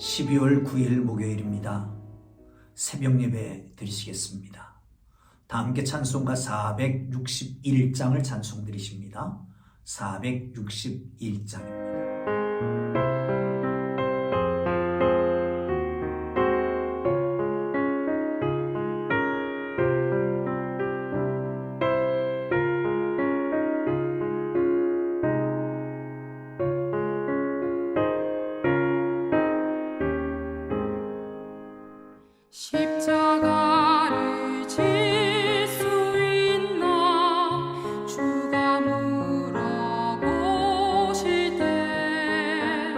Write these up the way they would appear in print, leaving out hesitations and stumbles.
12월 9일 목요일입니다. 새벽 예배 드리시겠습니다. 다 함께 찬송가 461장을 찬송 드리십니다. 461장입니다. 십자가를 질 수 있나 주가 물어보실 때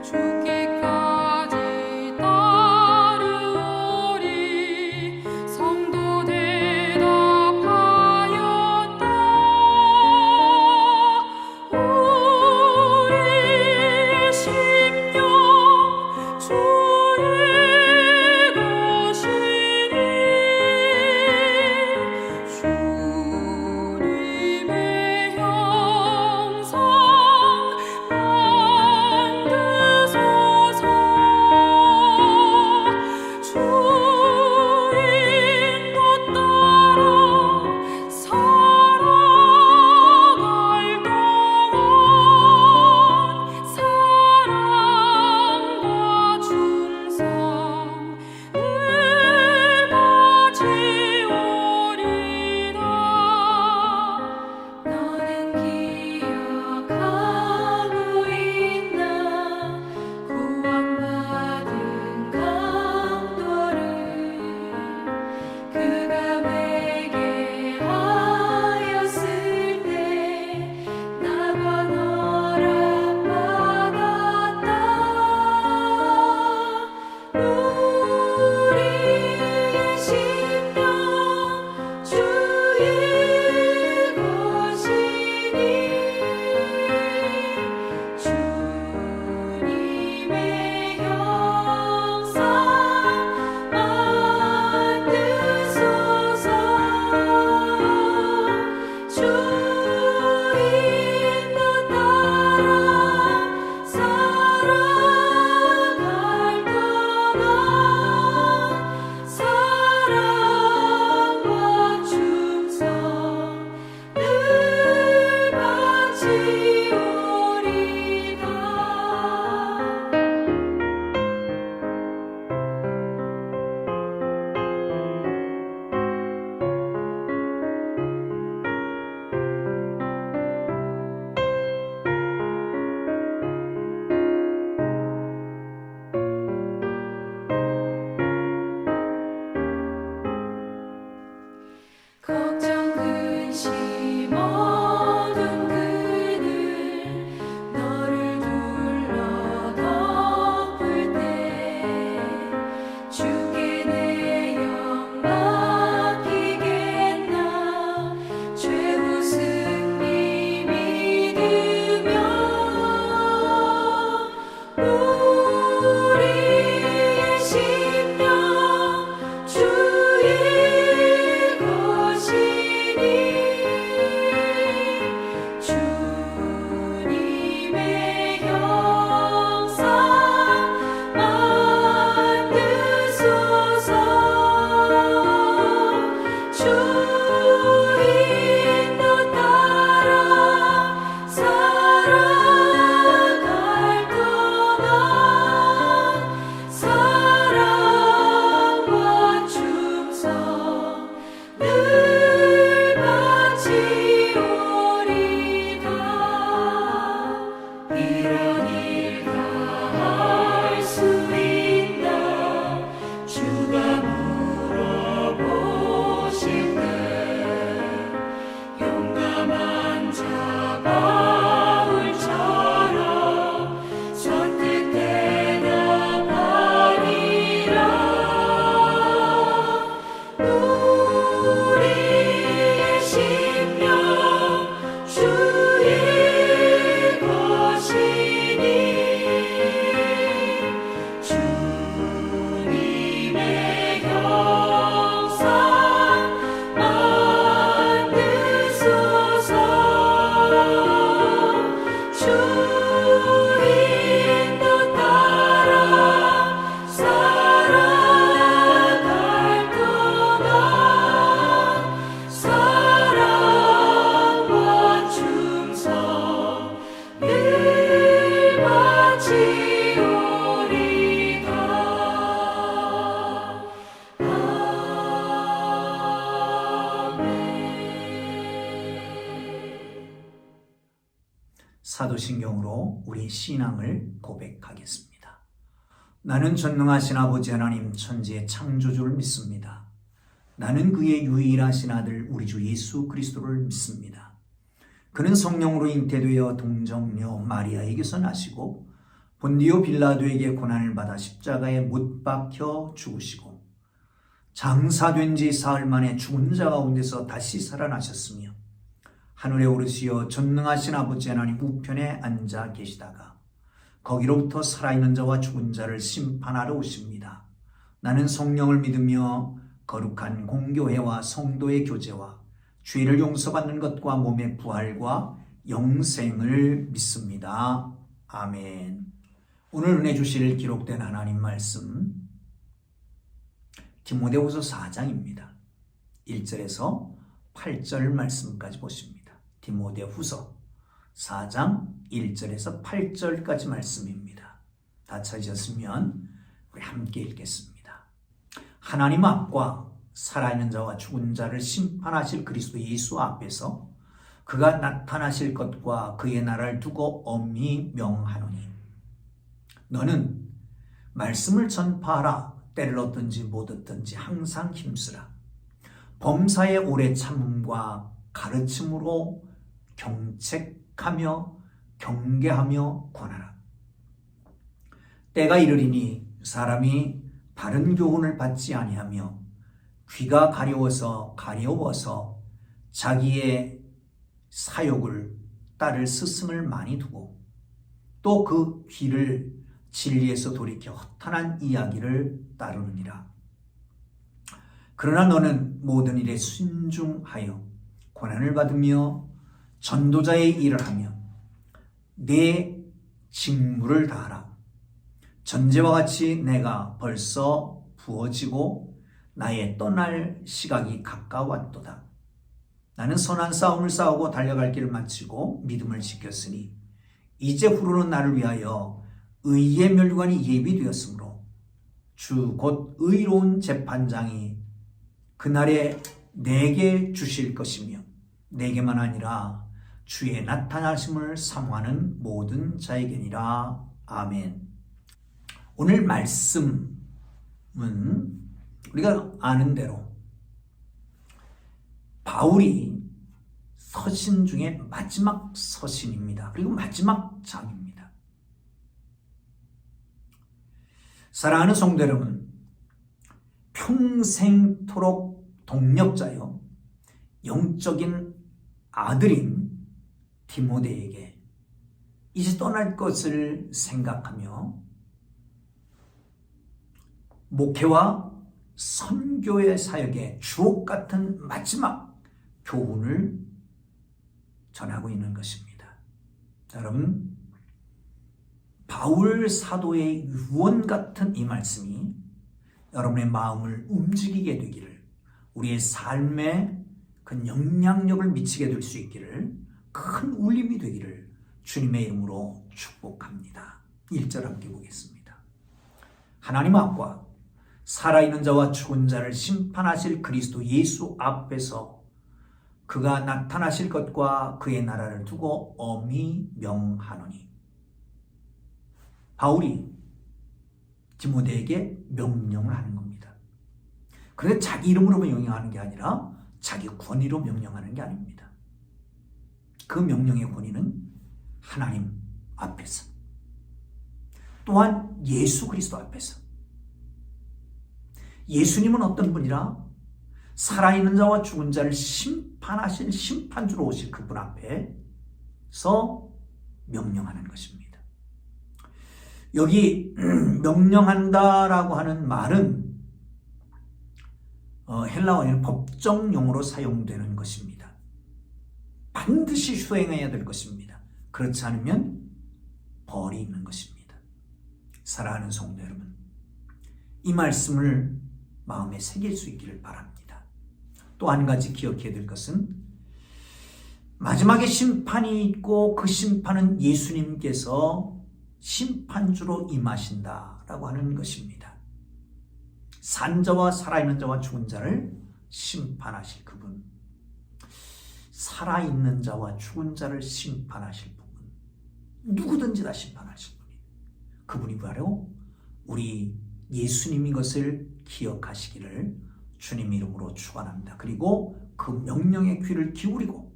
죽기까지 따르오리 성도 대답하였다. 우리의 심령 주의 주님의 형상 만드소서. 주 인도 따라 살아갈 동안 사랑과 충성 늘 바치오리라. 너는 기억하고 있나 구원받은 강도를 그가 내게 하였을 때 나와 너락받았다. 우리의 심령 주의 것이니 주님의 형상 만드소서. 주 인도 따라 살아갈 동안 사랑과 충성 늘 바치오리다. 걱정 근심 어두운 그늘 사도신경으로 우리 신앙을 고백하겠습니다. 나는 전능하신 아버지 하나님 천지의 창조주를 믿습니다. 나는 그의 유일하신 아들 우리 주 예수 그리스도를 믿습니다. 그는 성령으로 잉태되어 동정녀 마리아에게서 나시고 본디오 빌라도에게 고난을 받아 십자가에 못 박혀 죽으시고 장사된 지 사흘 만에 죽은 자 가운데서 다시 살아나셨으며 하늘에 오르시어 전능하신 아버지 하나님 우편에 앉아 계시다가 거기로부터 살아있는 자와 죽은 자를 심판하러 오십니다. 나는 성령을 믿으며 거룩한 공교회와 성도의 교제와 죄를 용서받는 것과 몸의 부활과 영생을 믿습니다. 아멘. 오늘 은혜 주실 기록된 하나님 말씀 디모데후서 4장입니다. 1절에서 8절 말씀까지 보십니다. 디모데후서 4장 1절에서 8절까지 말씀입니다. 다 찾으셨으면 우리 함께 읽겠습니다. 하나님 앞과 살아있는 자와 죽은 자를 심판하실 그리스도 예수 앞에서 그가 나타나실 것과 그의 나라를 두고 엄히 명하노니 너는 말씀을 전파하라. 때를 얻든지 못 얻든지 항상 힘쓰라. 범사의 오래 참음과 가르침으로 경책하며 경계하며 권하라. 때가 이르리니 사람이 바른 교훈을 받지 아니하며 귀가 가려워서 자기의 사욕을 따를 스승을 많이 두고 또 그 귀를 진리에서 돌이켜 허탄한 이야기를 따르느니라. 그러나 너는 모든 일에 순종하여 고난을 받으며 전도자의 일을 하며 내 직무를 다하라. 전제와 같이 내가 벌써 부어지고 나의 떠날 시각이 가까웠도다. 나는 선한 싸움을 싸우고 달려갈 길을 마치고 믿음을 지켰으니 이제 후로는 나를 위하여 의의 면류관이 예비되었으므로 주 곧 의로운 재판장이 그날에 내게 주실 것이며 내게만 아니라 주의 나타나심을 사모하는 모든 자에게니라. 아멘. 오늘 말씀은 우리가 아는 대로 바울이 서신 중에 마지막 서신입니다. 그리고 마지막 장입니다. 사랑하는 성도 여러분, 평생토록 동력자요 영적인 아들인 디모데에게 이제 떠날 것을 생각하며 목회와 선교의 사역에 주옥 같은 마지막 교훈을 전하고 있는 것입니다. 여러분, 바울 사도의 유언 같은 이 말씀이 여러분의 마음을 움직이게 되기를, 우리의 삶에 큰 영향력을 미치게 될 수 있기를, 큰 울림이 되기를 주님의 이름으로 축복합니다. 1절 함께 보겠습니다. 하나님 앞과 살아있는 자와 죽은 자를 심판하실 그리스도 예수 앞에서 그가 나타나실 것과 그의 나라를 두고 엄히 명하노니. 바울이 디모데에게 명령을 하는 겁니다. 그런데 자기 이름으로 명령하는 게 아니라 자기 권위로 명령하는 게 아닙니다. 그 명령의 권위는 하나님 앞에서, 또한 예수 그리스도 앞에서. 예수님은 어떤 분이라? 살아있는 자와 죽은 자를 심판하실 심판주로 오실 그분 앞에서 명령하는 것입니다. 여기 명령한다라고 하는 말은 헬라어에는 법정용어로 사용되는 것입니다. 반드시 수행해야 될 것입니다. 그렇지 않으면 벌이 있는 것입니다. 사랑하는 성도 여러분, 이 말씀을 마음에 새길 수 있기를 바랍니다. 또 한 가지 기억해야 될 것은 마지막에 심판이 있고 그 심판은 예수님께서 심판주로 임하신다라고 하는 것입니다. 산 자와 살아있는 자와 죽은 자를 심판하실 그분, 살아있는 자와 죽은 자를 심판하실 부분, 누구든지 다 심판하신 분이. 그분이 바로 우리 예수님인 것을 기억하시기를 주님 이름으로 축원합니다. 그리고 그 명령에 귀를 기울이고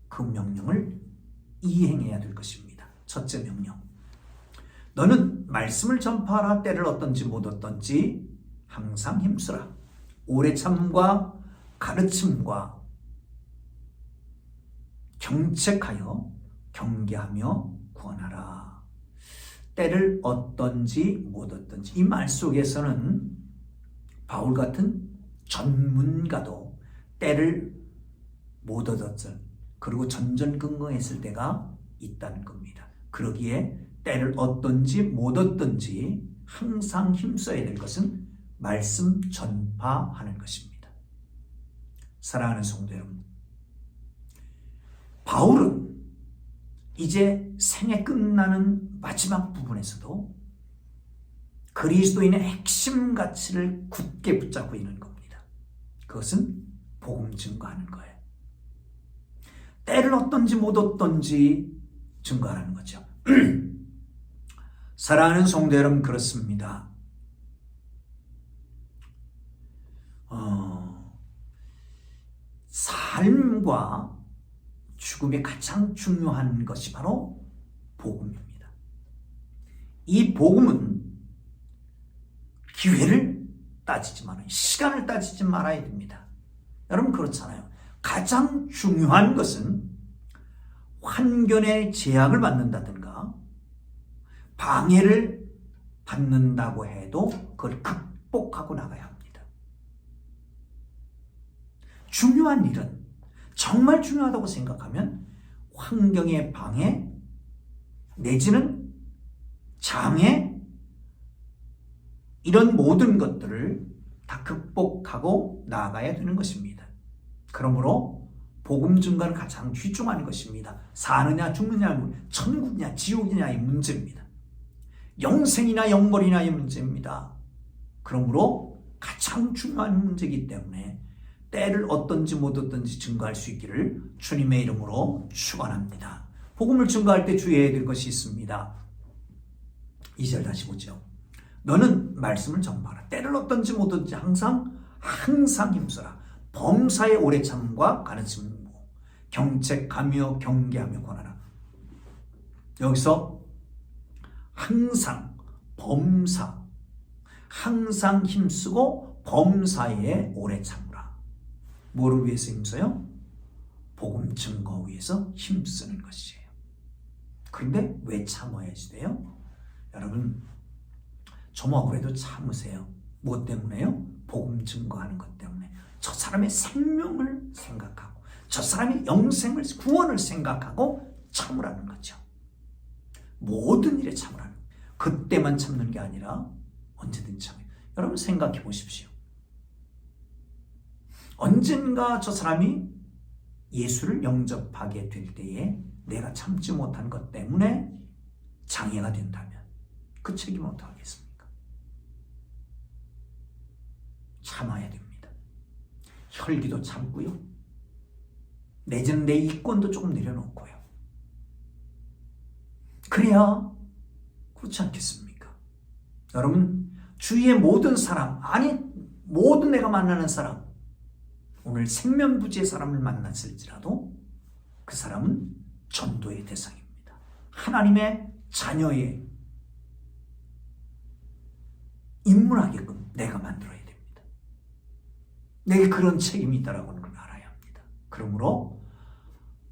그 명령을 이행해야 될 것입니다. 첫째 명령. 너는 말씀을 전파하라. 때를 어떤지 못 어떤지 항상 힘쓰라. 오래 참과 가르침과 경책하여 경계하며 구원하라. 때를 어떤지 못 어떤지. 이 말 속에서는 바울 같은 전문가도 때를 못 얻었을, 그리고 전전긍긍했을 때가 있다는 겁니다. 그러기에 때를 어떤지 못 어떤지 항상 힘써야 될 것은 말씀 전파하는 것입니다. 사랑하는 성도 여러분, 바울은 이제 생애 끝나는 마지막 부분에서도 그리스도인의 핵심 가치를 굳게 붙잡고 있는 겁니다. 그것은 복음 증거하는 거예요. 때를 어떤지 못 어떤지 증거하는 거죠. 사랑하는 성도 여러분, 그렇습니다. 삶과 죽음의 가장 중요한 것이 바로 복음입니다. 이 복음은 기회를 따지지 말아요. 시간을 따지지 말아야 됩니다. 여러분 그렇잖아요. 가장 중요한 것은 환경의 제약을 받는다든가 방해를 받는다고 해도 그걸 극복하고 나가야 합니다. 중요한 일은, 정말 중요하다고 생각하면 환경의 방해 내지는 장애, 이런 모든 것들을 다 극복하고 나아가야 되는 것입니다. 그러므로 복음 증거는 가장 귀중한 것입니다. 사느냐 죽느냐, 천국이냐 지옥이냐의 문제입니다. 영생이나 영벌이냐의 문제입니다. 그러므로 가장 중요한 문제이기 때문에 때를 어떤지 못 어떤지 증거할 수 있기를 주님의 이름으로 축원합니다. 복음을 증거할 때 주의해야 될 것이 있습니다. 2절 다시 보죠. 너는 말씀을 전파하라. 때를 어떤지 못 어떤지 항상 힘써라. 범사의 오래 참과 가르침을 경책하며 경계하며 권하라. 여기서 항상, 범사, 항상 힘쓰고 범사에 오래 참으라. 뭐를 위해서 힘써요? 복음 증거 위해서 힘쓰는 것이에요. 그런데 왜 참아야지 돼요? 여러분, 저만 그래도 참으세요. 무엇 때문에요? 복음 증거하는 것 때문에. 저 사람의 생명을 생각하고 저 사람의 영생을, 구원을 생각하고 참으라는 거죠. 모든 일에 참으라는 거예요. 그때만 참는 게 아니라 언제든 참아요. 여러분 생각해 보십시오. 언젠가 저 사람이 예수를 영접하게 될 때에 내가 참지 못한 것 때문에 장애가 된다면 그 책임은 어떻게 하겠습니까? 참아야 됩니다. 혈기도 참고요. 내지는 내 이권도 조금 내려놓고요. 그래야 그렇지 않겠습니까? 여러분, 주위의 모든 사람, 아니 모든 내가 만나는 사람, 오늘 생면부지의 사람을 만났을지라도 그 사람은 전도의 대상입니다. 하나님의 자녀의 인물하게끔 내가 만들어야 됩니다. 내게 그런 책임이 있다라는 걸 알아야 합니다. 그러므로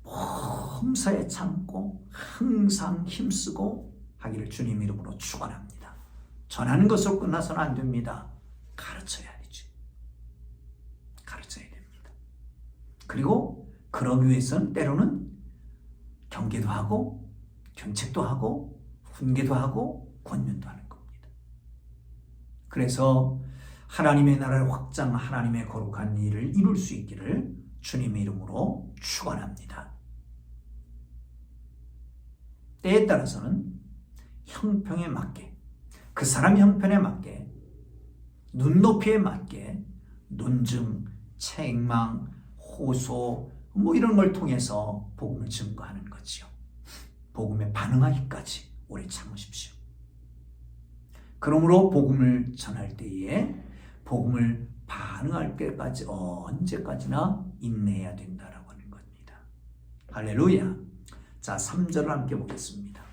범사에 참고 항상 힘쓰고 하기를 주님 이름으로 축원합니다. 전하는 것으로 끝나서는 안 됩니다. 가르쳐야죠. 가르쳐야 됩니다. 그리고 그러기 위해서는 때로는 경계도 하고 견책도 하고 훈계도 하고 권면도 하는 겁니다. 그래서 하나님의 나라를 확장, 하나님의 거룩한 일을 이룰 수 있기를 주님의 이름으로 축원합니다. 때에 따라서는 형평에 맞게, 그 사람 형편에 맞게, 눈높이에 맞게 논증, 책망, 호소 이런 걸 통해서 복음을 증거하는 거죠. 복음에 반응하기까지 오래 참으십시오. 그러므로 복음을 전할 때에 복음을 반응할 때까지 언제까지나 인내해야 된다라고 하는 겁니다. 할렐루야. 자, 3절을 함께 보겠습니다.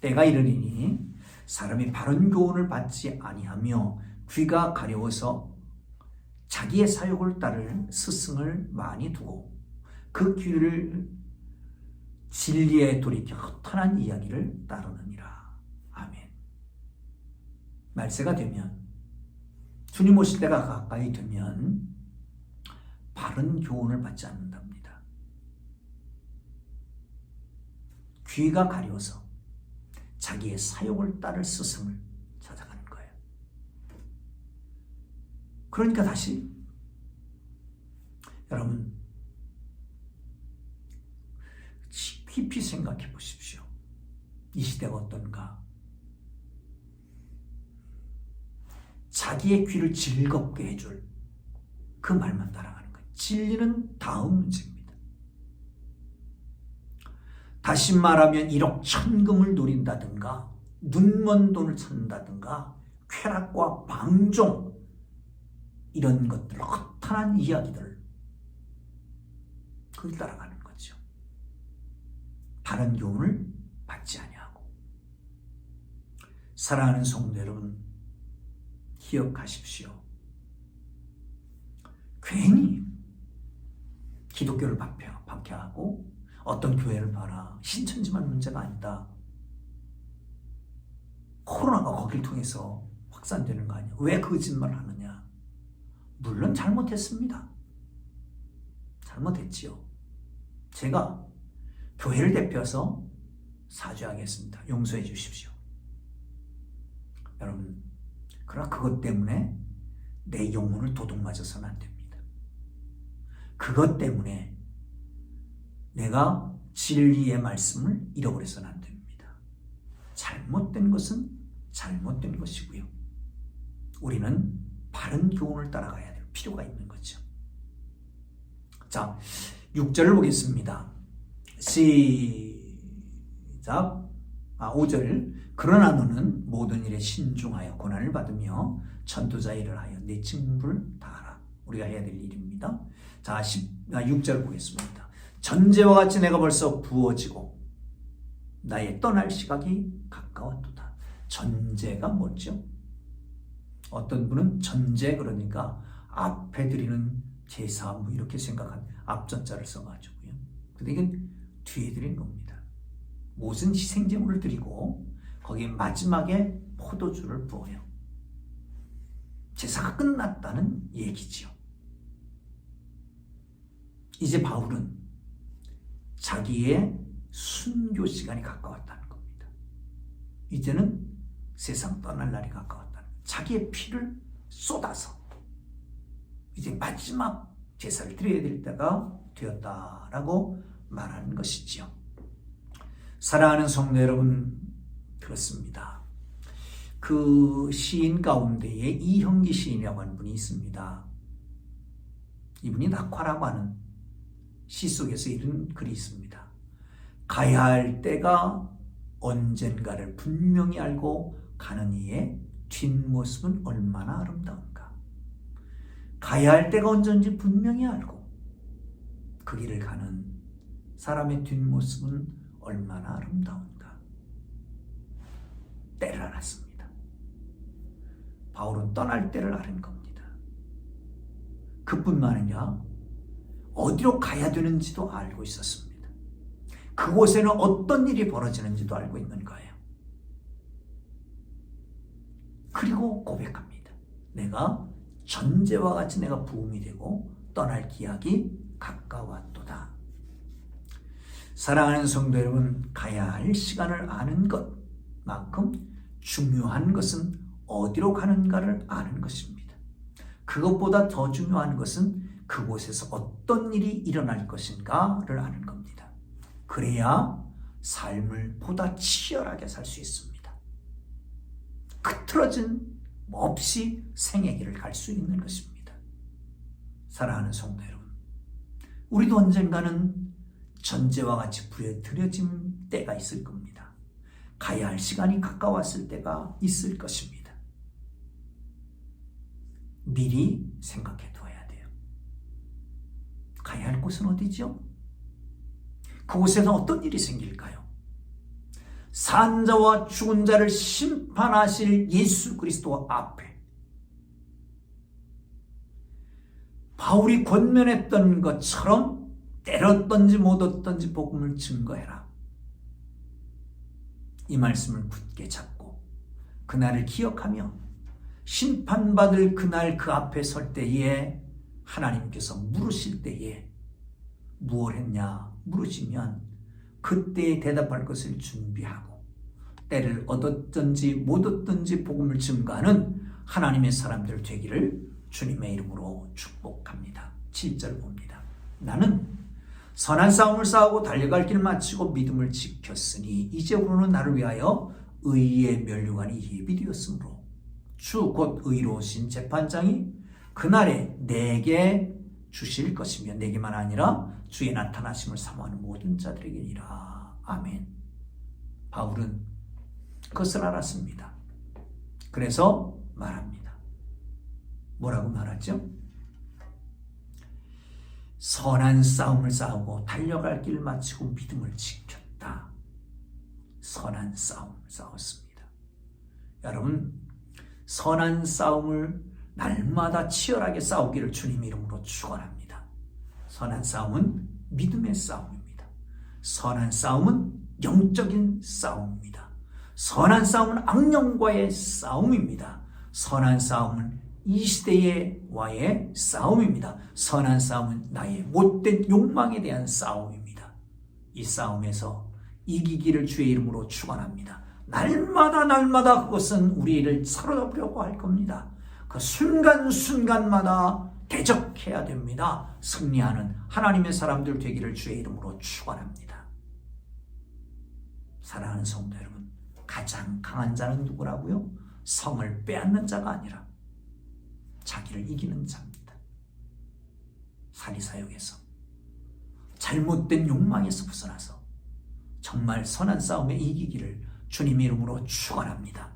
때가 이르리니 사람이 바른 교훈을 받지 아니하며 귀가 가려워서 자기의 사욕을 따를 스승을 많이 두고 그 귀를 진리에 돌이켜 허탄한 이야기를 따르느니라. 아멘. 말세가 되면, 주님 오실 때가 가까이 되면 바른 교훈을 받지 않는답니다. 귀가 가려워서 자기의 사욕을 따를 스승을 찾아가는 거예요. 그러니까 다시 여러분 깊이 생각해 보십시오. 이 시대가 어떤가? 자기의 귀를 즐겁게 해줄 그 말만 따라가는 거예요. 진리는 다음 문제입니다. 다시 말하면 1억 천금을 노린다든가 눈먼 돈을 찾는다든가 쾌락과 방종 이런 것들, 허탄한 이야기들, 그걸 따라가는 거죠. 바른 교훈을 받지 아니하고. 사랑하는 성도 여러분, 기억하십시오. 괜히 기독교를 박해하고 어떤 교회를 봐라, 신천지만 문제가 아니다, 코로나가 거길 통해서 확산되는 거 아니야, 왜 거짓말을 하느냐. 물론 잘못했습니다. 잘못했지요. 제가 교회를 대표해서 사죄하겠습니다. 용서해 주십시오. 여러분, 그러나 그것 때문에 내 영혼을 도둑맞아서는 안 됩니다. 그것 때문에 내가 진리의 말씀을 잃어버려서는 안 됩니다. 잘못된 것은 잘못된 것이고요. 우리는 바른 교훈을 따라가야 될 필요가 있는 거죠. 자, 6절을 보겠습니다. 시작. 5절. 그러나 너는 모든 일에 신중하여 고난을 받으며 전도자 일을 하여 내 직분을 다하라. 우리가 해야 될 일입니다. 자, 6절 보겠습니다. 전제와 같이 내가 벌써 부어지고 나의 떠날 시각이 가까웠도다. 전제가 뭐죠? 어떤 분은 전제, 그러니까 앞에 드리는 제사 뭐 이렇게 생각한 앞전자를 써가지고요. 근데 이건 뒤에 드린 겁니다. 모든 희생제물을 드리고 거기에 마지막에 포도주를 부어요. 제사가 끝났다는 얘기지요. 이제 바울은 자기의 순교 시간이 가까웠다는 겁니다. 이제는 세상 떠날 날이 가까웠다는 거예요. 자기의 피를 쏟아서 이제 마지막 제사를 드려야 될 때가 되었다라고 말하는 것이지요. 사랑하는 성도 여러분, 그렇습니다. 그 시인 가운데에 이형기 시인이라고 하는 분이 있습니다. 이분이 낙화라고 하는 시 속에서 이런 글이 있습니다. 가야 할 때가 언젠가를 분명히 알고 가는 이의 뒷모습은 얼마나 아름다운가. 가야 할 때가 언제인지 분명히 알고 그 길을 가는 사람의 뒷모습은 얼마나 아름다운가. 때를 알았습니다. 바울은 떠날 때를 아는 겁니다. 그뿐만 아니라 어디로 가야 되는지도 알고 있었습니다. 그곳에는 어떤 일이 벌어지는지도 알고 있는 거예요. 그리고 고백합니다. 내가 전제와 같이 내가 부음이 되고 떠날 기약이 가까웠도다. 사랑하는 성도 여러분, 가야 할 시간을 아는 것만큼 중요한 것은 어디로 가는가를 아는 것입니다. 그것보다 더 중요한 것은 그곳에서 어떤 일이 일어날 것인가를 아는 겁니다. 그래야 삶을 보다 치열하게 살 수 있습니다. 흐트러진 없이 생의 길을 갈 수 있는 것입니다. 사랑하는 성도 여러분, 우리도 언젠가는 전제와 같이 불에 들여진 때가 있을 겁니다. 가야 할 시간이 가까웠을 때가 있을 것입니다. 미리 생각해 둬야 돼요. 가야 할 곳은 어디죠? 그곳에서 어떤 일이 생길까요? 산 자와 죽은 자를 심판하실 예수 그리스도 앞에 바울이 권면했던 것처럼 때렸던지 못 얻던지 복음을 증거해라. 이 말씀을 굳게 잡고 그날을 기억하며 심판받을 그날 그 앞에 설 때에 하나님께서 물으실 때에 무엇 했냐 물으시면 그때에 대답할 것을 준비하고 때를 얻었든지 못 얻든지 복음을 증거하는 하나님의 사람들 되기를 주님의 이름으로 축복합니다. 7절 봅니다. 나는 선한 싸움을 싸우고 달려갈 길 마치고 믿음을 지켰으니 이제부로는 나를 위하여 의의 면류관이 예비되었으므로 주 곧 의로우신 재판장이 그날에 내게 주실 것이며 내게만 아니라 주의 나타나심을 사모하는 모든 자들에게니라. 아멘. 바울은 그것을 알았습니다. 그래서 말합니다. 뭐라고 말하죠? 선한 싸움을 싸우고 달려갈 길을 마치고 믿음을 지켰다. 선한 싸움을 싸웠습니다. 여러분, 선한 싸움을 날마다 치열하게 싸우기를 주님 이름으로 축원합니다. 선한 싸움은 믿음의 싸움입니다. 선한 싸움은 영적인 싸움입니다. 선한 싸움은 악령과의 싸움입니다. 선한 싸움은 이 시대와의 싸움입니다. 선한 싸움은 나의 못된 욕망에 대한 싸움입니다. 이 싸움에서 이기기를 주의 이름으로 축원합니다. 날마다 그것은 우리를 사로잡으려고 할 겁니다. 그 순간순간마다 대적해야 됩니다. 승리하는 하나님의 사람들 되기를 주의 이름으로 축원합니다. 사랑하는 성도 여러분, 가장 강한 자는 누구라고요? 성을 빼앗는 자가 아니라 자기를 이기는 자입니다. 사리사욕에서 잘못된 욕망에서 벗어나서 정말 선한 싸움에 이기기를 주님의 이름으로 축원합니다.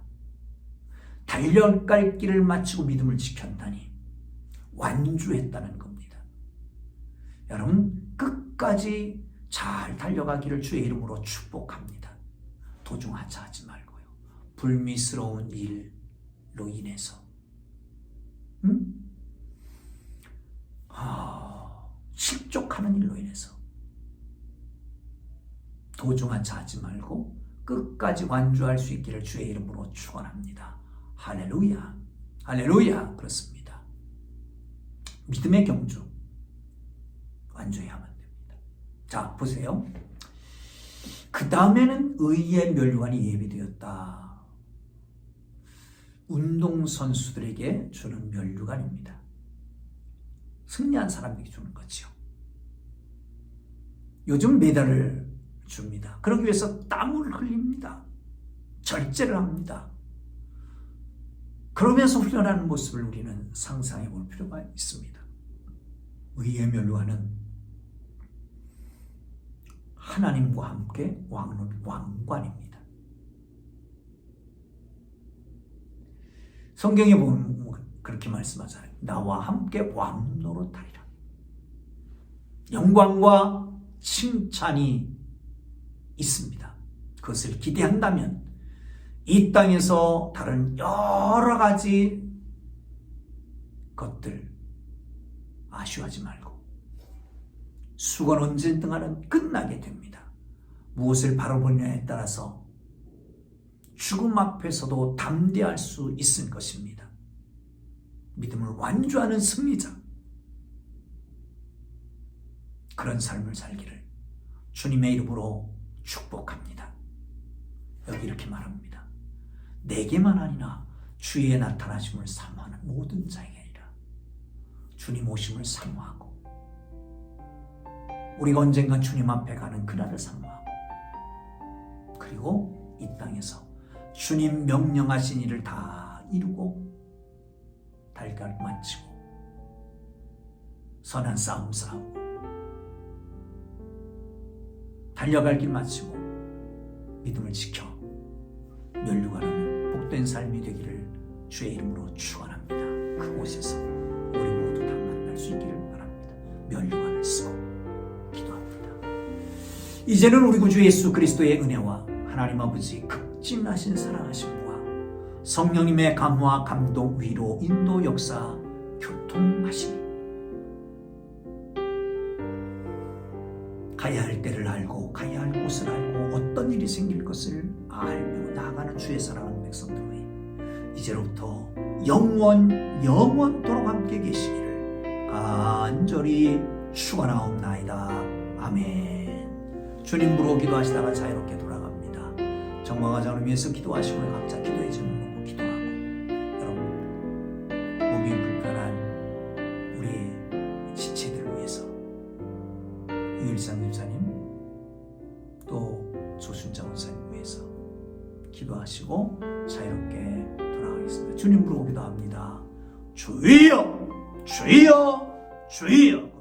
달려갈 길을 마치고 믿음을 지켰다니 완주했다는 겁니다. 여러분, 끝까지 잘 달려가기를 주의 이름으로 축복합니다. 도중하차 하지 말고요. 불미스러운 일로 인해서 실족하는 일로 인해서 도중하차 하지 말고 끝까지 완주할 수 있기를 주의 이름으로 축원합니다. 할렐루야, 할렐루야. 그렇습니다. 믿음의 경주 완주해야만 됩니다. 자, 보세요. 그 다음에는 의의 면류관이 예비되었다. 운동선수들에게 주는 면류관입니다. 승리한 사람에게 주는 거죠. 요즘 메달을 줍니다. 그러기 위해서 땀을 흘립니다. 절제를 합니다. 그러면서 훈련하는 모습을 우리는 상상해 볼 필요가 있습니다. 의의 면류관은 하나님과 함께 왕관입니다. 성경에 보면 그렇게 말씀하잖아요. 나와 함께 왕 노릇하리라. 영광과 칭찬이 있습니다. 그것을 기대한다면 이 땅에서 다른 여러 가지 것들 아쉬워하지 말고 수건 언제 등하는 끝나게 됩니다. 무엇을 바라보느냐에 따라서 죽음 앞에서도 담대할 수 있을 것입니다. 믿음을 완주하는 승리자, 그런 삶을 살기를 주님의 이름으로 축복합니다. 여기 이렇게 말합니다. 내게만 아니라 주의 나타나심을 사모하는 모든 자에게 아니라 주님 오심을 사모하고 우리가 언젠가 주님 앞에 가는 그날을 사모하고 그리고 이 땅에서 주님 명령하신 일을 다 이루고 달걀 마치고 선한 싸움 싸우고 달려갈 길 마치고 믿음을 지켜 면류관하는 복된 삶이 되기를 주의 이름으로 축원합니다. 그곳에서 우리 모두 다 만날 수 있기를 바랍니다. 면류관을 쓰고 기도합니다. 이제는 우리 구주 예수 그리스도의 은혜와 하나님 아버지 극진하신 사랑하심과 성령님의 감화, 감동, 위로, 인도, 역사, 교통하심, 가야 할 때를 알고 가야 할 곳을 알고 어떤 일이 생길 것을 알며 나아가는 주의 사랑하는 백성들이 이제로부터 영원토록 함께 계시기를 간절히 축원하옵나이다. 아멘. 주님 부르고 기도하시다가 자유롭게 돌아갑니다. 정망하자 하나님 위해서 기도하시고 각자 기도의 제목 놓고 기도하고, 여러분 몸이 불편한 우리 지체들을 위해서 유일상 집사님 또 조순자 원사님 위해서 기도하시고 자유롭게 돌아가겠습니다. 주님 부르고 기도합니다. 주여 주여 주여.